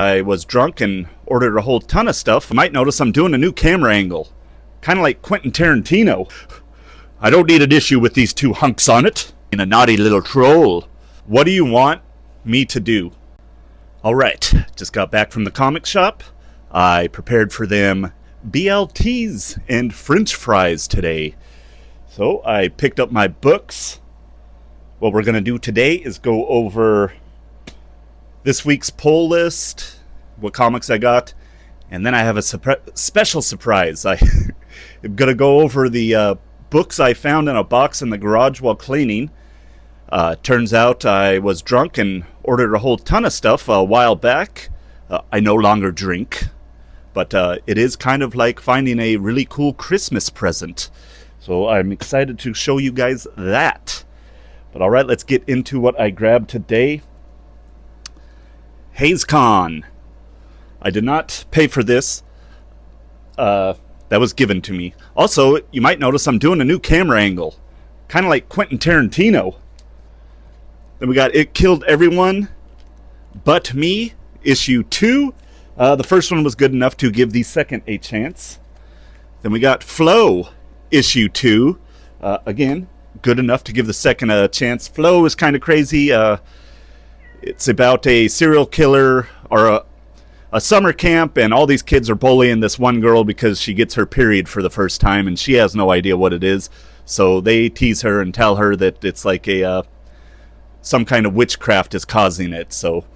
I was drunk and ordered a whole ton of stuff. You might notice I'm doing a new camera angle. Kind of like Quentin Tarantino. I don't need an issue with these two hunks on it. And a naughty little troll. What do you want me to do? Alright, just got back from the comic shop. I prepared for them BLTs and French fries today. So I picked up my books. What we're going to do today is go over this week's poll list, what comics I got, and then I have a special surprise. I'm going to go over the books I found in a box in the garage while cleaning. Turns out I was drunk and ordered a whole ton of stuff a while back. I no longer drink, but it is kind of like finding a really cool Christmas present. So I'm excited to show you guys that. But alright, let's get into what I grabbed today. HazeCon. I did not pay for this. That was given to me. Also, you might notice I'm doing a new camera angle. Kind of like Quentin Tarantino. Then we got It Killed Everyone But Me, issue 2. The first one was good enough to give the second a chance. Then we got Flow, issue 2. Again, good enough to give the second a chance. Flow is kind of crazy. It's about a serial killer or a summer camp, and all these kids are bullying this one girl because she gets her period for the first time, and she has no idea what it is. So they tease her and tell her that it's like some kind of witchcraft is causing it. So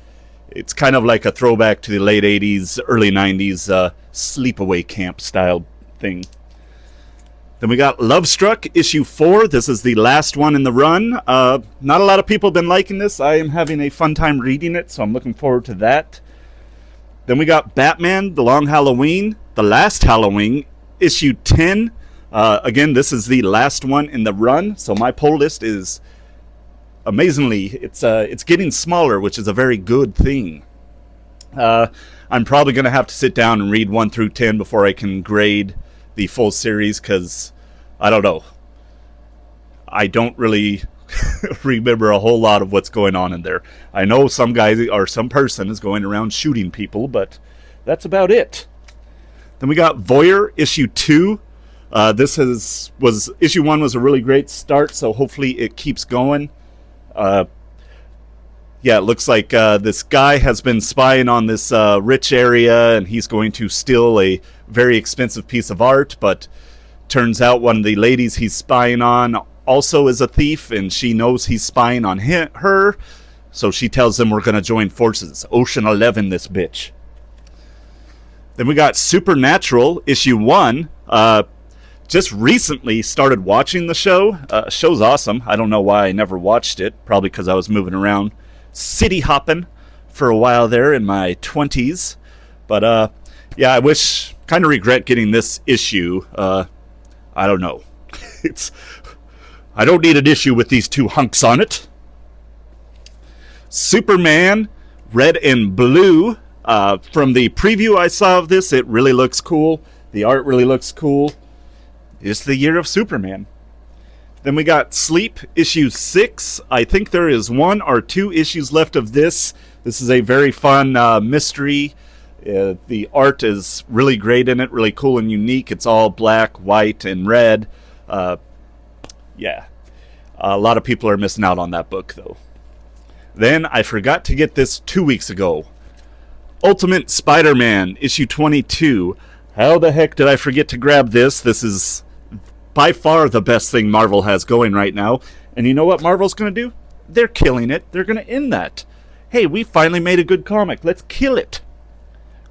it's kind of like a throwback to the late 80s, early 90s sleepaway camp style thing. Then we got Lovestruck, issue 4. This is the last one in the run. Not a lot of people have been liking this. I am having a fun time reading it, so I'm looking forward to that. Then we got Batman, The Long Halloween, The Last Halloween, issue 10. Again, this is the last one in the run, so my poll list is amazingly, it's getting smaller, which is a very good thing. I'm probably going to have to sit down and read 1 through 10 before I can grade the full series, because I don't know. I don't really remember a whole lot of what's going on in there. I know some guy or some person is going around shooting people, but that's about it. Then we got Voyeur, issue 2. Issue 1 was a really great start, so hopefully it keeps going. Yeah, it looks like this guy has been spying on this rich area, and he's going to steal a very expensive piece of art, but turns out one of the ladies he's spying on also is a thief, and she knows he's spying on her, so she tells him we're going to join forces. Ocean 11, this bitch. Then we got Supernatural, issue 1. Just recently started watching the show. Show's awesome. I don't know why I never watched it. Probably because I was moving around city hopping for a while there in my 20s. But yeah, kind of regret getting this issue. I don't know. I don't need an issue with these two hunks on it. Superman, Red and Blue. From the preview I saw of this, it really looks cool. The art really looks cool. It's the year of Superman. Then we got Sleep, issue 6. I think there is 1 or 2 issues left of this. This is a very fun mystery. The art is really great in it, really cool and unique. It's all black, white, and red. Yeah, a lot of people are missing out on that book, though. Then I forgot to get this 2 weeks ago. Ultimate Spider-Man, issue 22. How the heck did I forget to grab this? This is by far the best thing Marvel has going right now. And you know what Marvel's going to do? They're killing it. They're going to end that. Hey, we finally made a good comic. Let's kill it.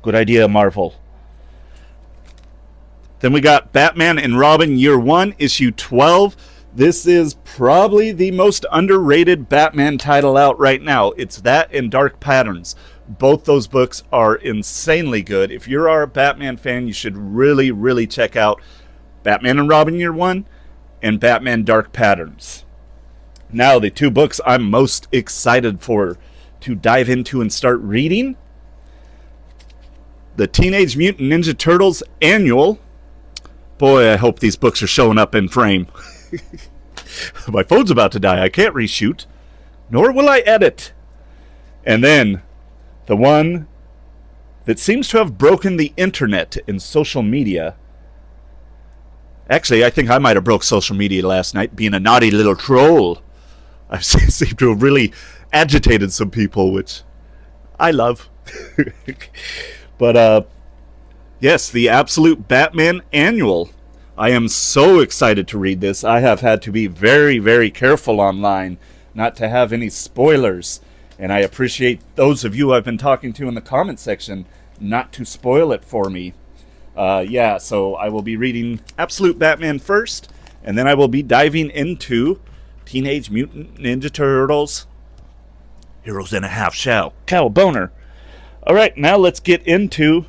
Good idea, Marvel. Then we got Batman and Robin, year 1, issue 12. This is probably the most underrated Batman title out right now. It's that and Dark Patterns. Both those books are insanely good. If you're a Batman fan, you should really, really check out Batman and Robin Year 1 and Batman Dark Patterns. Now, the 2 books I'm most excited for to dive into and start reading. The Teenage Mutant Ninja Turtles Annual. Boy, I hope these books are showing up in frame. My phone's about to die. I can't reshoot. Nor will I edit. And then, the one that seems to have broken the internet and social media. Actually, I think I might have broke social media last night, being a naughty little troll. I seem to have really agitated some people, which I love. But, yes, the Absolute Batman Annual. I am so excited to read this. I have had to be very, very careful online not to have any spoilers. And I appreciate those of you I've been talking to in the comment section not to spoil it for me. So I will be reading Absolute Batman first, and then I will be diving into Teenage Mutant Ninja Turtles Heroes in a Half Shell. Cowboner. All right, now let's get into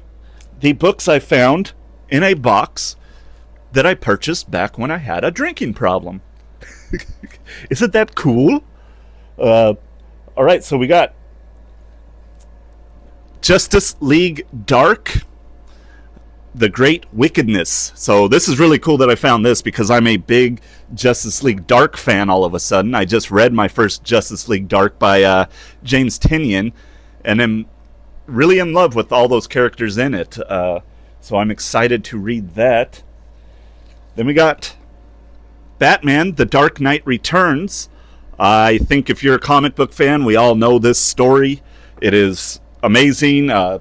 the books I found in a box that I purchased back when I had a drinking problem. Isn't that cool? All right, so we got Justice League Dark, The Great Wickedness. So this is really cool that I found this because I'm a big Justice League Dark fan all of a sudden. I just read my first Justice League Dark by James Tynion, and am really in love with all those characters in it. So I'm excited to read that. Then we got Batman, The Dark Knight Returns. I think if you're a comic book fan, we all know this story. It is amazing. The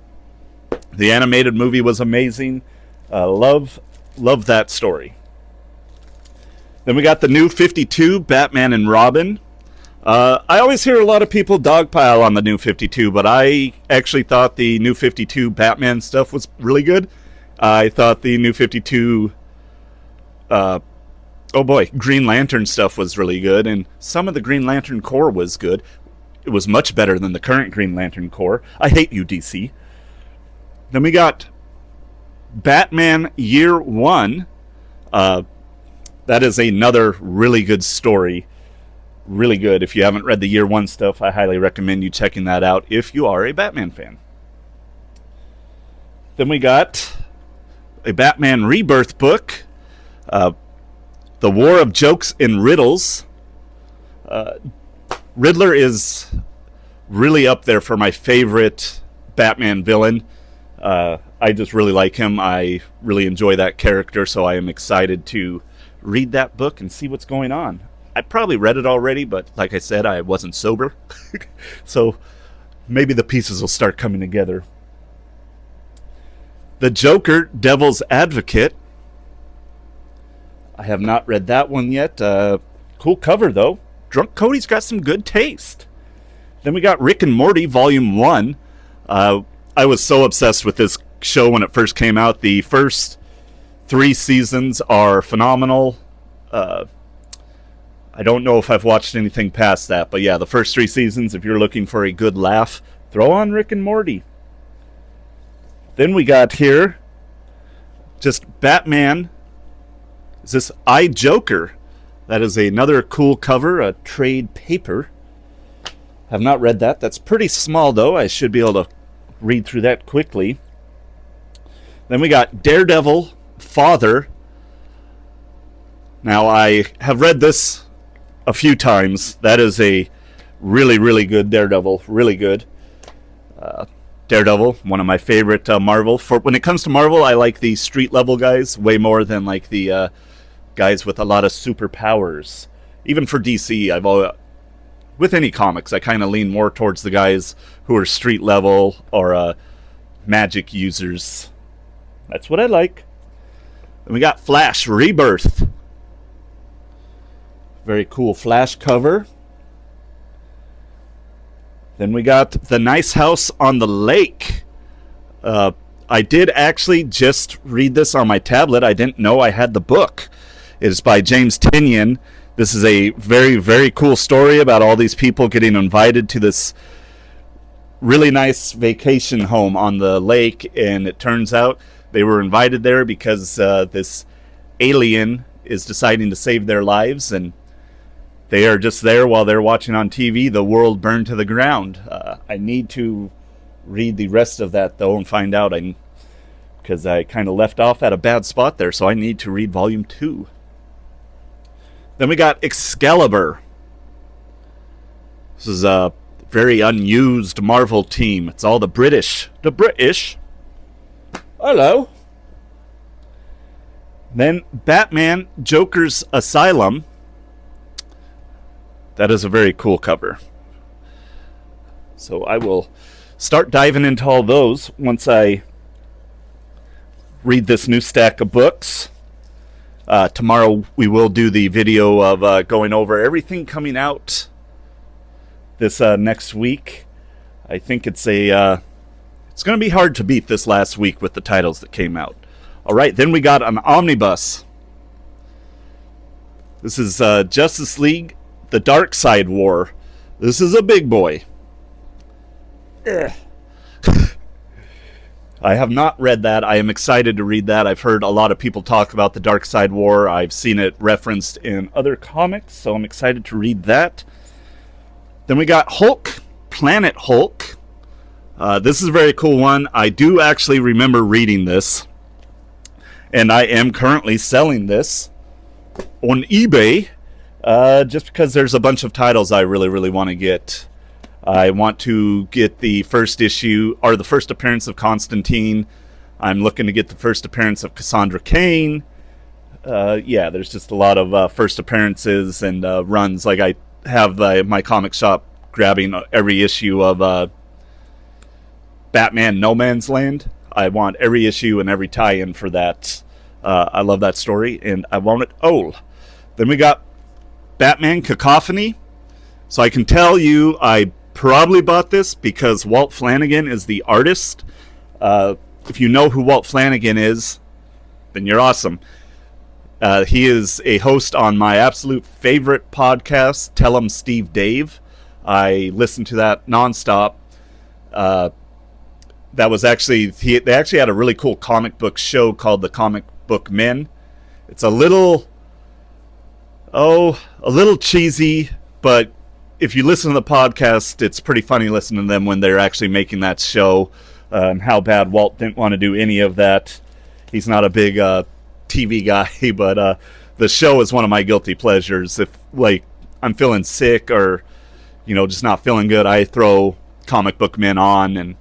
animated movie was amazing. Love that story. Then we got the New 52, Batman and Robin. I always hear a lot of people dogpile on the New 52, but I actually thought the New 52 Batman stuff was really good. I thought the New 52 Green Lantern stuff was really good, and some of the Green Lantern Corps was good. It was much better than the current Green Lantern Corps. I hate you, DC. Then we got Batman Year One. That is another really good story. Really good. If you haven't read the Year One stuff, I highly recommend you checking that out if you are a Batman fan. Then we got a Batman Rebirth book. The War of Jokes and Riddles. Riddler is really up there for my favorite Batman villain. I just really like him. I really enjoy that character, so I am excited to read that book and see what's going on. I probably read it already, but like I said, I wasn't sober. So maybe the pieces will start coming together. The Joker, Devil's Advocate. I have not read that one yet. Cool cover, though. Drunk Cody's got some good taste. Then we got Rick and Morty, Volume 1. I was so obsessed with this show when it first came out. The first 3 seasons are phenomenal. I don't know if I've watched anything past that, but yeah, the first 3 seasons, if you're looking for a good laugh, throw on Rick and Morty. Then we got here just Batman. Is this I, Joker? That is another cool cover, a trade paper. Have not read that. That's pretty small, though. I should be able to read through that quickly. Then we got Daredevil, Father. Now, I have read this a few times. That is a really, really good Daredevil. Really good. Daredevil, one of my favorite Marvel. When it comes to Marvel, I like the street-level guys way more than like the guys with a lot of superpowers. Even for DC, with any comics, I kind of lean more towards the guys who are street level or magic users. That's what I like. Then we got Flash Rebirth. Very cool Flash cover. Then we got The Nice House on the Lake. I did actually just read this on my tablet. I didn't know I had the book. It is by James Tynion. This is a very, very cool story about all these people getting invited to this really nice vacation home on the lake, and it turns out they were invited there because this alien is deciding to save their lives, and they are just there while they're watching on TV the world burn to the ground. I need to read the rest of that, though, and find out, because I kind of left off at a bad spot there, so I need to read Volume 2. Then we got Excalibur. This is a very unused Marvel team. It's all the British. Hello. Then Batman Joker's Asylum. That is a very cool cover. So I will start diving into all those once I read this new stack of books. Tomorrow we will do the video of going over everything coming out this next week. I think it's going to be hard to beat this last week with the titles that came out. All right, then we got an omnibus. This is Justice League, The Dark Side War. This is a big boy. I have not read that. I am excited to read that. I've heard a lot of people talk about the Dark Side War. I've seen it referenced in other comics, so I'm excited to read that. Then we got Hulk, Planet Hulk. This is a very cool one. I do actually remember reading this, and I am currently selling this on eBay just because there's a bunch of titles I really, really want to get. I want to get the first issue, or the first appearance of Constantine. I'm looking to get the first appearance of Cassandra Cain. Yeah, there's just a lot of first appearances and runs. Like I have my comic shop grabbing every issue of Batman No Man's Land. I want every issue and every tie-in for that. I love that story, and I want it all. Then we got Batman Cacophony. So I can tell you I probably bought this because Walt Flanagan is the artist. If you know who Walt Flanagan is, then you're awesome. He is a host on my absolute favorite podcast, Tell 'em Steve Dave. I listen to that nonstop. That was actually, they actually had a really cool comic book show called The Comic Book Men. It's a little cheesy, but if you listen to the podcast, it's pretty funny listening to them when they're actually making that show. How bad Walt didn't want to do any of that. He's not a big TV guy, but the show is one of my guilty pleasures. If like I'm feeling sick or just not feeling good, I throw Comic Book Men on, and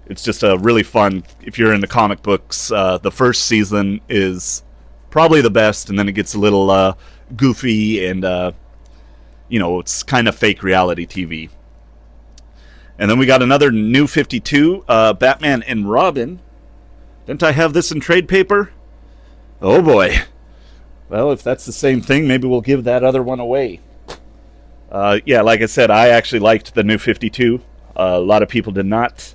it's just a really fun. If you're into comic books, the first season is probably the best, and then it gets a little goofy and it's kind of fake reality TV. And then we got another New 52, Batman and Robin. Didn't I have this in trade paper? Oh boy. Well, if that's the same thing, maybe we'll give that other one away. Yeah, like I said, I actually liked the New 52. A lot of people did not.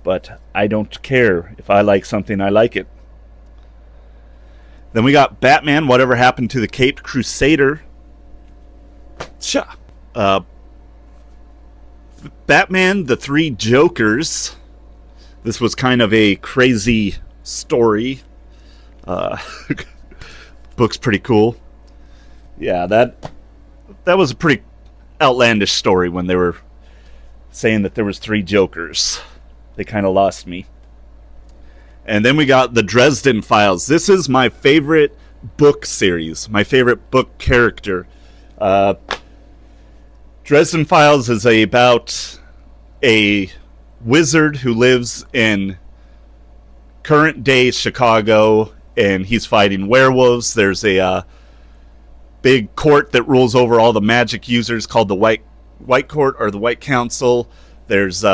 But I don't care. If I like something, I like it. Then we got Batman, Whatever Happened to the Caped Crusader. Batman, The Three Jokers. This was kind of a crazy story. Book's pretty cool. Yeah, that was a pretty outlandish story when they were saying that there was three Jokers. They kind of lost me. And then we got the Dresden Files. This is my favorite book series, my favorite book character. Dresden Files is about a wizard who lives in current day Chicago, and he's fighting werewolves. There's a big court that rules over all the magic users called the White Court or the White Council. There's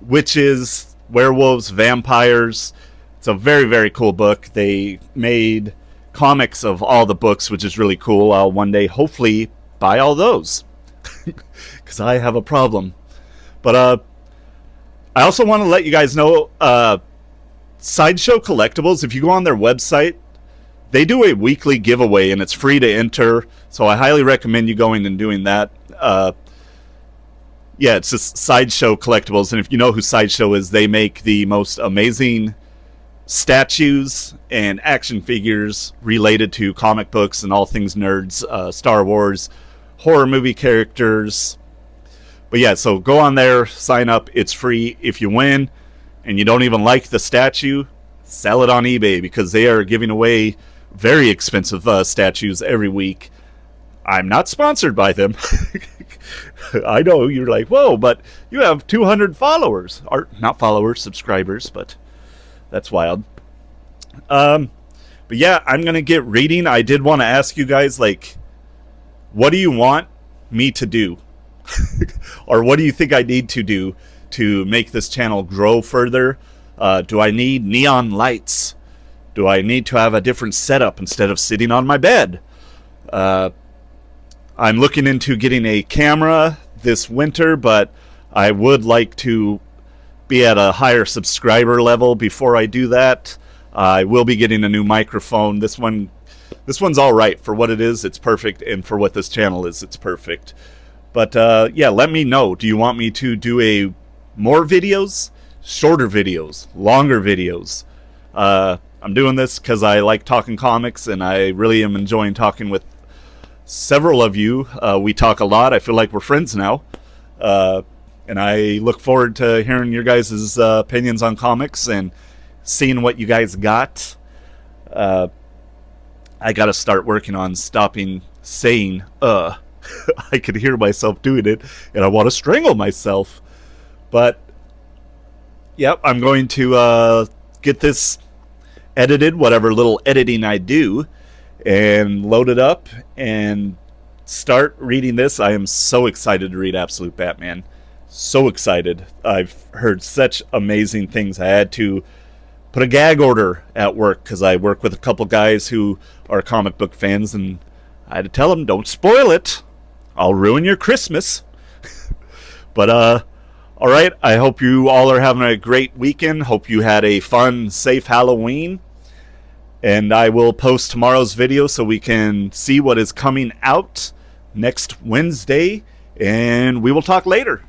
witches, werewolves, vampires. It's a very, very cool book. They made comics of all the books, which is really cool. I'll one day hopefully buy all those because I have a problem. But I also want to let you guys know Sideshow Collectibles, if you go on their website, they do a weekly giveaway and it's free to enter. So I highly recommend you going and doing that. Yeah, it's just Sideshow Collectibles. And if you know who Sideshow is, they make the most amazing statues and action figures related to comic books and all things nerds, Star Wars, horror movie characters. But yeah, so go on there, sign up. It's free. If you win and you don't even like the statue, sell it on eBay because they are giving away very expensive statues every week. I'm not sponsored by them. I know you're like, whoa, but you have 200 followers. Or not followers, subscribers, but That's wild. But yeah, I'm going to get reading. I did want to ask you guys, like, what do you want me to do? Or what do you think I need to do to make this channel grow further? Do I need neon lights? Do I need to have a different setup instead of sitting on my bed? I'm looking into getting a camera this winter, but I would like to be at a higher subscriber level before I do that. I will be getting a new microphone. This one's all right for what it is. It's perfect, and for what this channel is, it's perfect. But yeah, let me know. Do you want me to do more videos, shorter videos, longer videos? I'm doing this because I like talking comics, and I really am enjoying talking with several of you. We talk a lot. I feel like we're friends now. And I look forward to hearing your guys' opinions on comics and seeing what you guys got. I got to start working on stopping saying, I could hear myself doing it, and I want to strangle myself. But, yep, I'm going to get this edited, whatever little editing I do, and load it up and start reading this. I am so excited to read Absolute Batman. So excited. I've heard such amazing things. I had to put a gag order at work because I work with a couple guys who are comic book fans, and I had to tell them, don't spoil it. I'll ruin your Christmas. But, all right. I hope you all are having a great weekend. Hope you had a fun, safe Halloween. And I will post tomorrow's video so we can see what is coming out next Wednesday. And we will talk later.